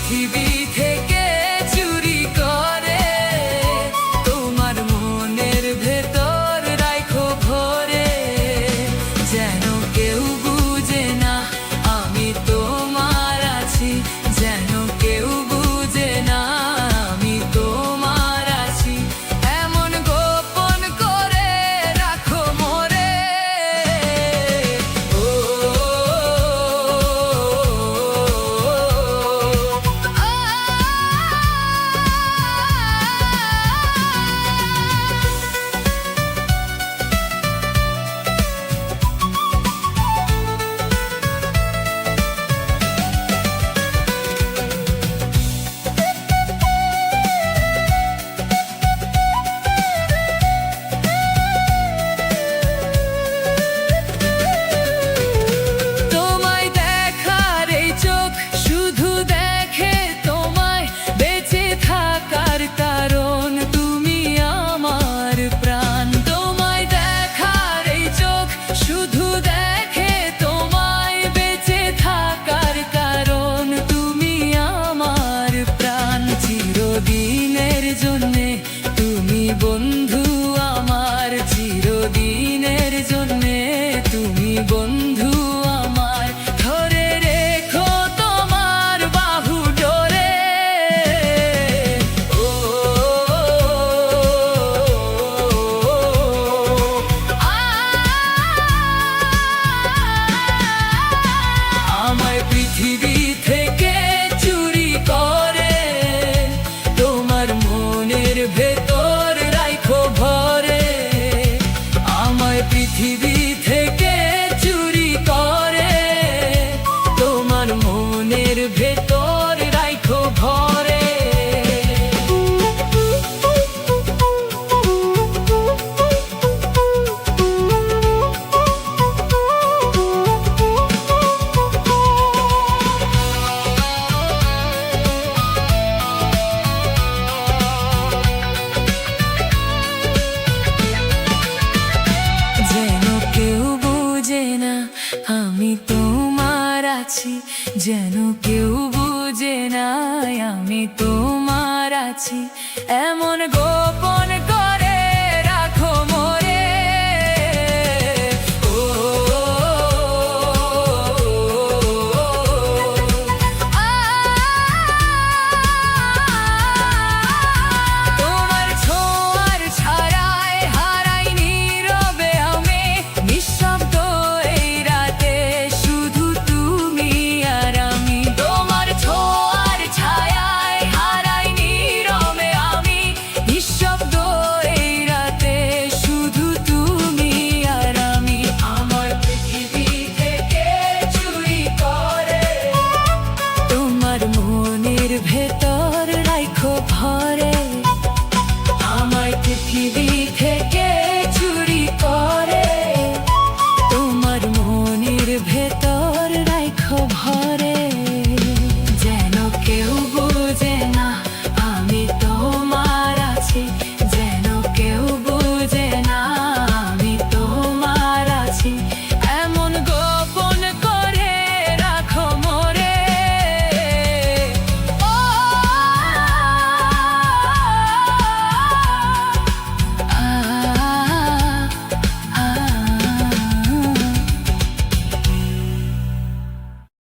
পৃথিবী থেকে চুরি করে তোমার মনের ভেতর রাখো ভরে, যেন কেউ বুঝে না আমি তোমার আছি, যেন কেউ বুঝে না আমি তোমার আছি, এমন গোপন করে রাখো মোরে। ও তোমায় দেখার এই চোখ শুধু দেখে তোমায়, বেঁচে থাকার কারণ তুমি আমার প্রাণ। তোমায় দেখার এই চোখ শুধু দেখে তোমায়, বেঁচে থাকার কারণ তুমি আমার প্রাণ। চিরদিনের জন্যে তুমি বন্ধু আমার, চিরদিনের জন্যে তুমি বন্ধু আমার, ধরে রেখো তোমার বাহু ডোরে। ও আমায় পৃথিবী থেকে চুরি করে তোমার মনের ভেতর রাখো ভরে, আমায় পৃথিবী থেকে চুরি করে তোমার মনের ভেতর রাখো ভরে। যেন কেউ বুঝে না আমি তোমার আছি, যেন কেউ বুঝে না আমি তোমার আছি, এমন গোপন